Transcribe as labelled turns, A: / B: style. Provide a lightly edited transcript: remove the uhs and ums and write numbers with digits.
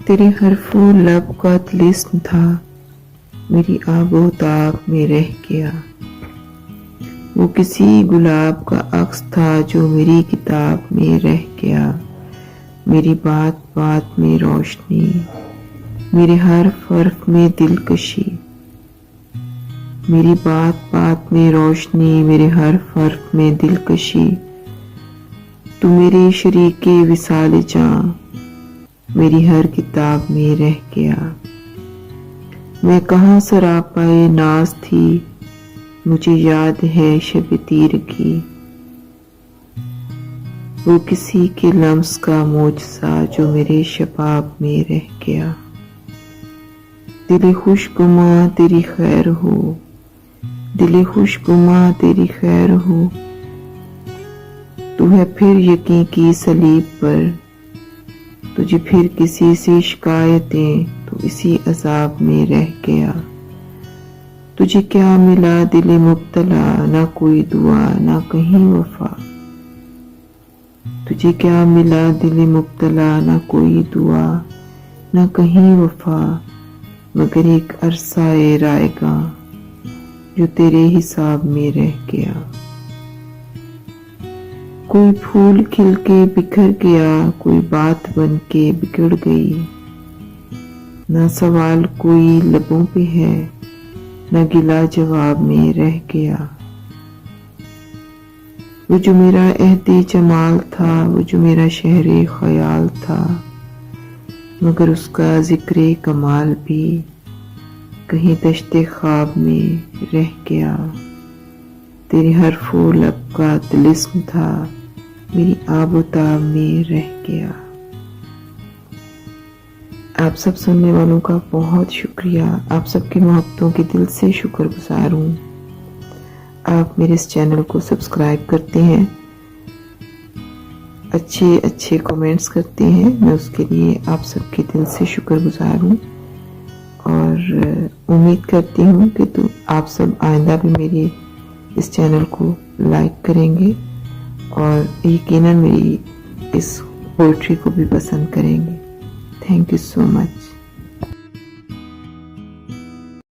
A: تیرے حرف و لب کا طلسم تھا، میری آب و تاب میں رہ گیا۔ وہ کسی گلاب کا عکس تھا جو میری کتاب میں رہ گیا۔ میری بات بات میں روشنی، میرے حرف حرف میں دلکشی۔ میری بات بات میں روشنی، میرے حرف حرف میں دلکشی۔ تو میرے شریک وصال جاں، میری ہر کتاب میں رہ گیا۔ میں کہاں سراپائے ناز تھی، مجھے یاد ہے شب تیرگی۔ وہ کسی کے لمس کا معجزہ جو میرے شباب میں رہ گیا۔ دل خوش گماں تیری خیر ہو، دل خوش گماں تیری خیر ہو۔ تو ہے پھر یقین کی صلیب پر، تجھے پھر کسی سے شکایتیں، تو اسی عذاب میں رہ گیا۔ تجھے کیا ملا دل مبتلا، نہ کوئی دعا نہ کہیں وفا۔ تجھے کیا ملا دل مبتلا، نہ کوئی دعا نہ کہیں وفا، مگر ایک عرصہ رائگاں جو تیرے حساب میں رہ گیا۔ کوئی پھول کھل کے بکھر گیا، کوئی بات بن کے بگڑ گئی۔ نہ سوال کوئی لبوں پہ ہے، نہ گلہ جواب میں رہ گیا۔ وہ جو میرا عہد جمال تھا، وہ جو میرا شہر خیال تھا، مگر اس کا ذکر کمال بھی کہیں دشت خواب میں رہ گیا۔ تیرے حرف و لب کا طلسم تھا، میری آب و تاب میں رہ گیا۔ آپ سب سننے والوں کا بہت شکریہ۔ آپ سب کی محبتوں کے دل سے شکر گزار ہوں۔ آپ میرے اس چینل کو سبسکرائب کرتے ہیں، اچھے کمنٹس کرتے ہیں، میں اس کے لیے آپ سب کے دل سے شکر گزار ہوں، اور امید کرتی ہوں کہ آپ سب آئندہ بھی میرے اس چینل کو لائک کریں گے اور یقیناً میری اس پوئٹری کو بھی پسند کریں گے۔ Thank you so much.